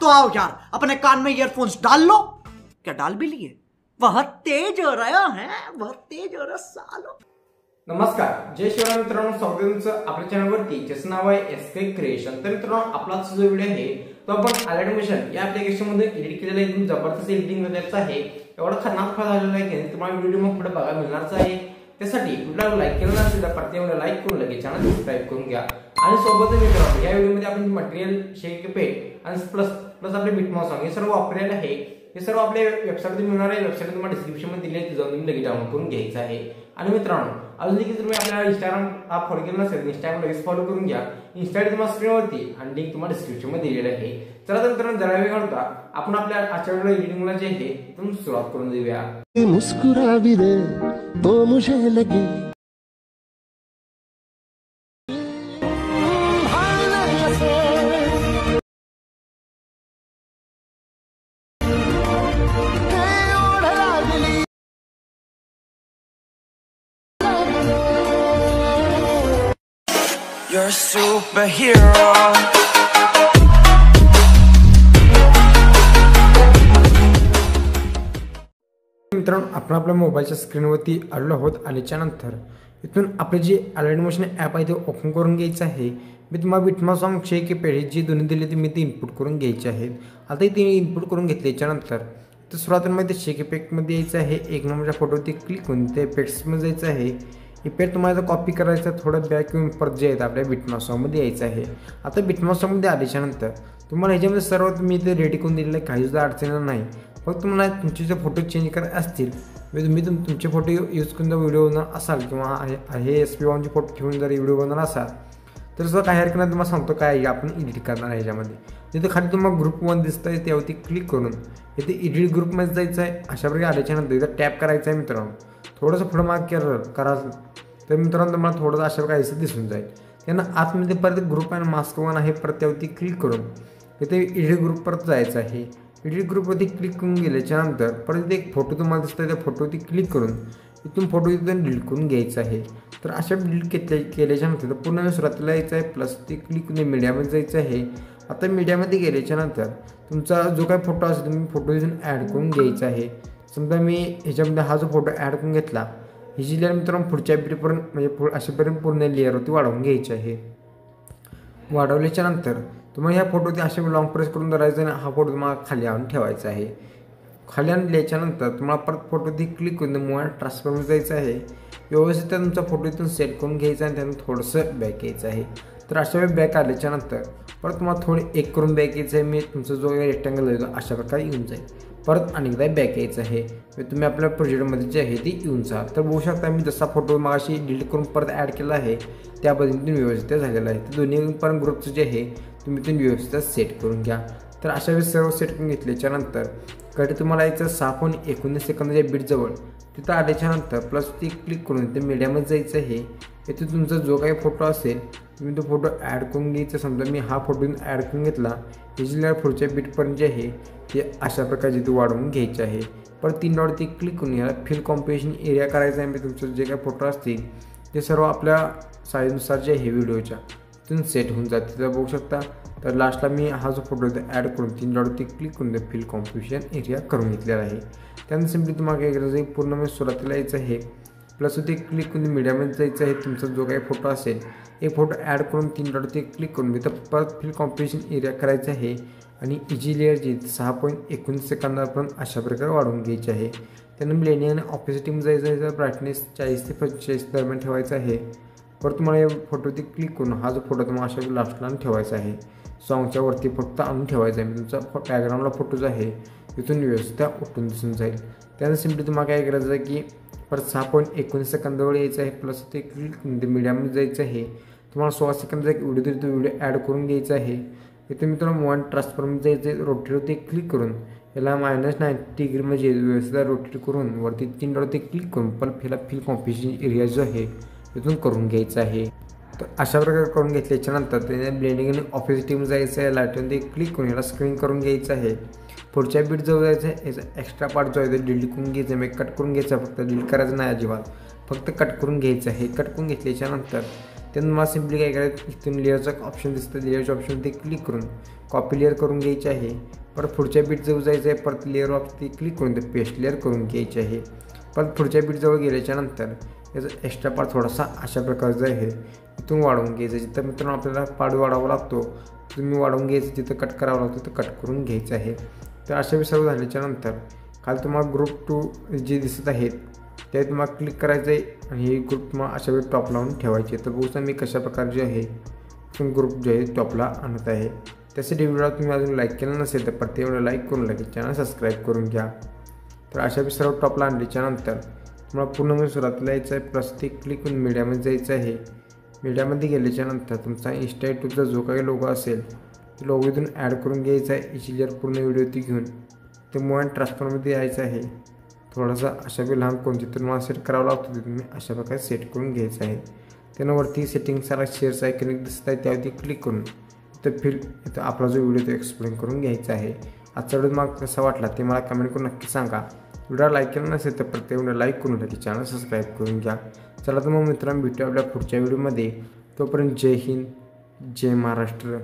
तो आओ यार, अपने कान में ईयरफोन्स डाल लो। क्या डाल भी लिए? बहुत तेज हो रहा है, बहुत तेज हो रहा सालो। नमस्कार, जय शिवराय मित्रांनो, स्वागत आहे तुमचं आपल्या चॅनलवरती, ज्याचं नाव आहे एसके क्रिएशन। तर मित्रांनो, आपला जो व्हिडिओ आहे तो आपण ॲडमिशन या ऍप्लिकेशन मध्ये एडिट केलेला आहे। एकदम जबरदस्त एडिटिंग वगैरेचा आहे, एवढा खतरनाक फळ झालेला आहे की तुम्हाला व्हिडिओ मग पुढे बघायला मिळणारच आहे। त्यासाठी व्हिडिओला लाईक केलं नसेल तर प्रत्येकाला लाईक करून लगेच चॅनल सबस्क्राइब करून घ्या। आणि सोबतच मित्रांनो, या व्हिडिओमध्ये आपण मटेरियल शेक पेट आणि प्लस आपले बिटमॉस सॉन्ग हे सर्व वापरलेले आहे। हे सर्व आपल्या वेबसाईटवर मिळणार आहे। वेबसाईट तुम्हाला डिस्क्रिप्शन मध्ये दिली आहे, ती जाऊन तुम्ही लगेच डाउनलोड करून घ्यायचं आहे। आणि मित्रांनो, अजून देखील तुम्ही आपल्या इंस्टाग्राम ऍप फॉलो केलं नसेल, इंस्टाग्राम लगेच फॉलो करून घ्या। इंस्टाग्राम तुम्हाला स्क्रीनवरती आणि लिंक तुम्हाला डिस्क्रिप्शन मध्ये दिलेली आहे। चला तर मित्रांनो, जरा वेळ घालता आपण आपल्या आजच्या व्हिडिओ एडिटिंगला जे आहे ते सुरुवात करून देऊया। मुस्कुरा भी दे तो मुझे लगे You're a superhero. मित्रांनो, आपण आपल्या मोबाईलच्या स्क्रीनवरती आलो आहोत। आल्याच्या नंतर इथून आपले जे ॲडमिशन ॲप आहे ते ओपन करून घ्यायचं आहे। मी तुम्हाला बिटमॉस सॉन्ग शेक पेड जे दोन्ही दिले ते मी ते इनपुट करून घ्यायचे आहेत। आता ते इनपुट करून घेतल्याच्या नंतर तर सुरुवातीमध्ये शेक इफेक्टमध्ये यायचं आहे। एक नंबरच्या फोटोवरती क्लिक करून ते इफेक्ट्समध्ये जायचं आहे। इफेक्ट तुम्हाला कॉपी करायचा, थोडं बॅक येऊन परत जे आहेत आपल्या बिटमॉस सॉन्गमध्ये यायचं आहे। आता बिटमॉस सॉन्गमध्ये आल्याच्या नंतर तुम्हाला ह्याच्यामध्ये सर्व तुम्ही ते रेडी करून दिलेलं आहे, काही सुद्धा अडचण नाही। फक्त तुम्हाला तुमचे जे फोटो चेंज करायचे असतील, तुम्ही तुमचे फोटो यूज करून जर व्हिडिओ बनवणार असाल किंवा हे SP1चे फोटो ठेवून जर व्हिडिओ बनवणार असाल तर सुद्धा काही हरकत नाही। तुम्हाला सांगतो काय आपण एडिट करणार आहे। ह्याच्यामध्ये तिथे खाली तुम्हाला ग्रुप 1 दिसतं आहे, त्यावरती क्लिक करून इथे एडिट ग्रुपमध्ये जायचं आहे। अशा प्रकारे आल्याच्यानंतर इथं टॅप करायचं आहे। मित्रांनो, थोडंसं पुढं माग करा तर मित्रांनो तुम्हाला थोडंसं अशा काहीसं दिसून जाईल। त्यांना आतमध्ये परत ग्रुप आणि मास्क 1 आहे, परत त्यावरती क्लिक करून इथे एडिट ग्रुप परत जायचं आहे। एडिट ग्रुपवरती क्लिक करून गेल्याच्यानंतर परत एक फोटो तुम्हाला दिसतो आहे, त्या फोटोवरती क्लिक करून इथून फोटो इथून डिलीट करून घ्यायचा आहे। तर अशा डिलीट केल्याच्यानंतर पूर्ण सुरुवातीला यायचं आहे, प्लस ते क्लिक करून मीडियामध्ये जायचं आहे। आता मीडियामध्ये गेल्याच्यानंतर तुमचा जो काही फोटो असेल तुम्ही फोटो इथून ॲड करून घ्यायचा आहे। समजा मी ह्याच्यामध्ये हा जो फोटो ॲड करून घेतला, ही जी लेअर मित्रांनो पुढच्या बिटपर्यंत म्हणजे अशापर्यंत पूर्ण लेअरवरती वाढवून घ्यायची आहे। वाढवल्याच्या नंतर तुम्हाला ह्या फोटोवरती असे लॉंग प्रेस करून धरायचं आणि हा फोटो तुम्हाला खाली आणून ठेवायचा आहे। खाली आणल्याच्या नंतर तुम्हाला परत फोटोवरती क्लिक करून मूव अँड ट्रान्सफरमध्ये जायचं आहे। व्यवस्थित तुमचा फोटो इथून सेट करून घ्यायचा आणि त्यातून थोडंसं बॅक यायचं आहे। तर अशा वेळी बॅक आल्याच्या नंतर परत तुम्हाला थोडे एक करून बॅक यायचं आहे। मी तुमचा जो रेक्टँगल येतो अशा प्रकारे येऊन जाईल। परत अनेकदा बॅक यायचं आहे। तुम्ही आपल्या प्रोजेक्टमध्ये जे आहे ते येऊन जा। तर बघू शकता मी जसा फोटो मागाशी डिलीट करून परत ॲड केला आहे त्या पद्धतीने व्यवस्थित झालेला आहे। तर दोन्ही पण ग्रुपचं जे आहे तुम्ही ते व्यवस्थित सेट करून घ्या। तर अशा वेळेस सर्व सेट करून घेतल्याच्या नंतर कडे तुम्हाला यायचं 6.19 सेकंदाच्या बीटजवळ तिथं आल्याच्यानंतर प्लस ती क्लिक करून ते मीडियामध्ये जायचं आहे। इथे तुमचा जो काही फोटो असेल तुम्ही तो फोटो ॲड करून घ्यायचा। समजा मी हा फोटो ॲड करून घेतला, त्याची लेअर पुढच्या बीटपर्यंत जे आहे ते अशा प्रकारे ते वाढवून घ्यायचे आहे। परत 3 डॉटवरती क्लिक करून याला फिल कॉम्पोजिशन एरिया करायचा आहे। तुमचं जे काही फोटो असतील ते सर्व आपल्या साईजनुसार जे आहे व्हिडिओच्या तिथून सेट होऊन जाते। तर बघू शकता। तर लास्टला मी हा जो फोटो ॲड करून 3 डॉटवरती क्लिक करून ते फिल कॉम्पोजिशन एरिया करून घेतलेला आहे। त्यानंतर सिम्पली तुम्हाला काय करायचं आहे, पूर्ण मी सुरुवातीला यायचं आहे, प्लस ते क्लिक करून मीडियामध्ये जायचं आहे। तुमचा जो काही फोटो असेल एक फोटो ॲड करून 3 डॉटवरती क्लिक करून तिथं परत फिल कॉम्पोजिशन एरिया करायचं आहे आणि इजी लेअर जी 6.19 सेकंदापर्यंत अशा प्रकारे वाढवून घ्यायची आहे। त्यानंतर ब्लेंडिंग आणि ऑपोजिटिंगमध्ये जायचं आहे, ब्राईटनेस 40 ते 45 दरम्यान ठेवायचं आहे। परत तुम्हाला या फोटोवरती क्लिक करून हा जो फोटो तुम्हाला अशा लास्टला ठेवायचा आहे, सॉंगच्या वरती फक्त आणून ठेवायचा आहे। तुमचा बॅकग्राऊंडला फोटो जो आहे तिथून व्यवस्थित उठून दिसून जाईल। त्यानंतर सिम्पली तुम्हाला काय करायचं आहे की परत 6.19 सेकंदावर यायचं आहे, प्लस ते क्लिक मीडियामध्ये जायचं आहे। तुम्हाला 16 सेकंदाचा एक व्हिडिओ तरी तो व्हिडिओ ॲड करून घ्यायचा आहे। इथे मित्रांनो मूव अँड ट्रान्सफरमध्ये जायचं आहे, रोटेटवरती क्लिक करून याला -90 डिग्री म्हणजे व्यवस्थित रोटेट करून वरती 3 डॉटवरती क्लिक करून परत फिल कॉम्पोजिशन एरिया जो आहे तिथून करून घ्यायचा आहे। तर अशा प्रकारे करून घेतल्याच्यानंतर त्याने ब्लेंडिंग आणि ऑपोजिटिव्ह जायचं आहे, लाईटवरती क्लिक करून याला स्क्रीन करून घ्यायचं आहे। पुढच्या बीट जवळ जायचं आहे, याचा एक्स्ट्रा पार्ट जो आहे ते डिलीट करून घ्यायचं आहे, कट करून घ्यायचं, फक्त डिलीट करायचं नाही अजिबात, फक्त कट करून घ्यायचं आहे। कट करून घेतल्याच्यानंतर त्यानंतर मला सिम्पली काय करायचं, इथून लेअरचं ऑप्शन दिसतं, लेअरच्या ऑप्शनवरती क्लिक करून कॉपी लेअर करून घ्यायची आहे. परत पुढच्या बीटजवळ जायचं आहे, परत लेअर ऑप्शनवरती क्लिक करून ते पेस्ट लेअर करून घ्यायची आहे. परत पुढच्या बीटजवळ गेल्याच्यानंतर याचा एक्स्ट्रा पार्ट थोडासा अशा प्रकारचा आहे, इथून वाढवून घ्यायचं. जिथं मित्रांनो आपल्याला पार्ट वाढवावा लागतो तुम्ही वाढवून घ्यायचं, जिथं कट करावा लागतो तिथं कट करून घ्यायचं आहे. तर अशा सर्व झाल्याच्यानंतर खाली तुम्हाला ग्रुप 2 जे दिसत आहेत ते तुम्हाला क्लिक करायचं आहे आणि हे ग्रुप तुम्हाला अशा वेळी टॉप लावून ठेवायचे. तर बघू मी कशा प्रकारे जे आहे ग्रुप जे आहे टॉपला आणत आहे. त्यासाठी व्हिडिओ तुम्ही अजून लाईक केलं नसेल तर प्रत्येक व्हिडिओ लाईक करून लगेच चॅनल सबस्क्राईब करून घ्या. तर अशा सर्व टॉपला आणल्याच्यानंतर तुम्हाला पूर्ण सुरुवातीला यायचं आहे, प्लस ते क्लिक करून मीडियामध्ये जायचं आहे. मीडियामध्ये गेल्याच्यानंतर तुमचा इंस्टा यूट्यूबचा जो काही लोगो असेल तो लोगो इथून ॲड करून घ्यायचा आहे. याची जर पूर्ण व्हिडिओ ती घेऊन ते मूव अँड ट्रान्सफरमध्ये यायचं आहे. थोडासा अशा वेळी लहान कोण जिथून मला सेट करावं लागतो ते तुम्ही अशा प्रकारे सेट करून घ्यायचं आहे. त्यानं वरती सेटिंगसाला शेअरचा आयकॉन दिसत आहे त्यावरती क्लिक करून इथं इथं आपला जो व्हिडिओ तो एक्सप्लेन करून घ्यायचा आहे. आजचा व्हिडिओ मला कसा वाटला ते मला कमेंट करून नक्की सांगा. व्हिडिओ लाईक केला नसेल तर प्रत्येक व्हिडिओ लाईक करून घ्या, चॅनल सबस्क्राईब करून घ्या. चला तर मग मित्रांनो भेटूया आपल्या पुढच्या व्हिडिओमध्ये. तोपर्यंत जय हिंद, जय महाराष्ट्र.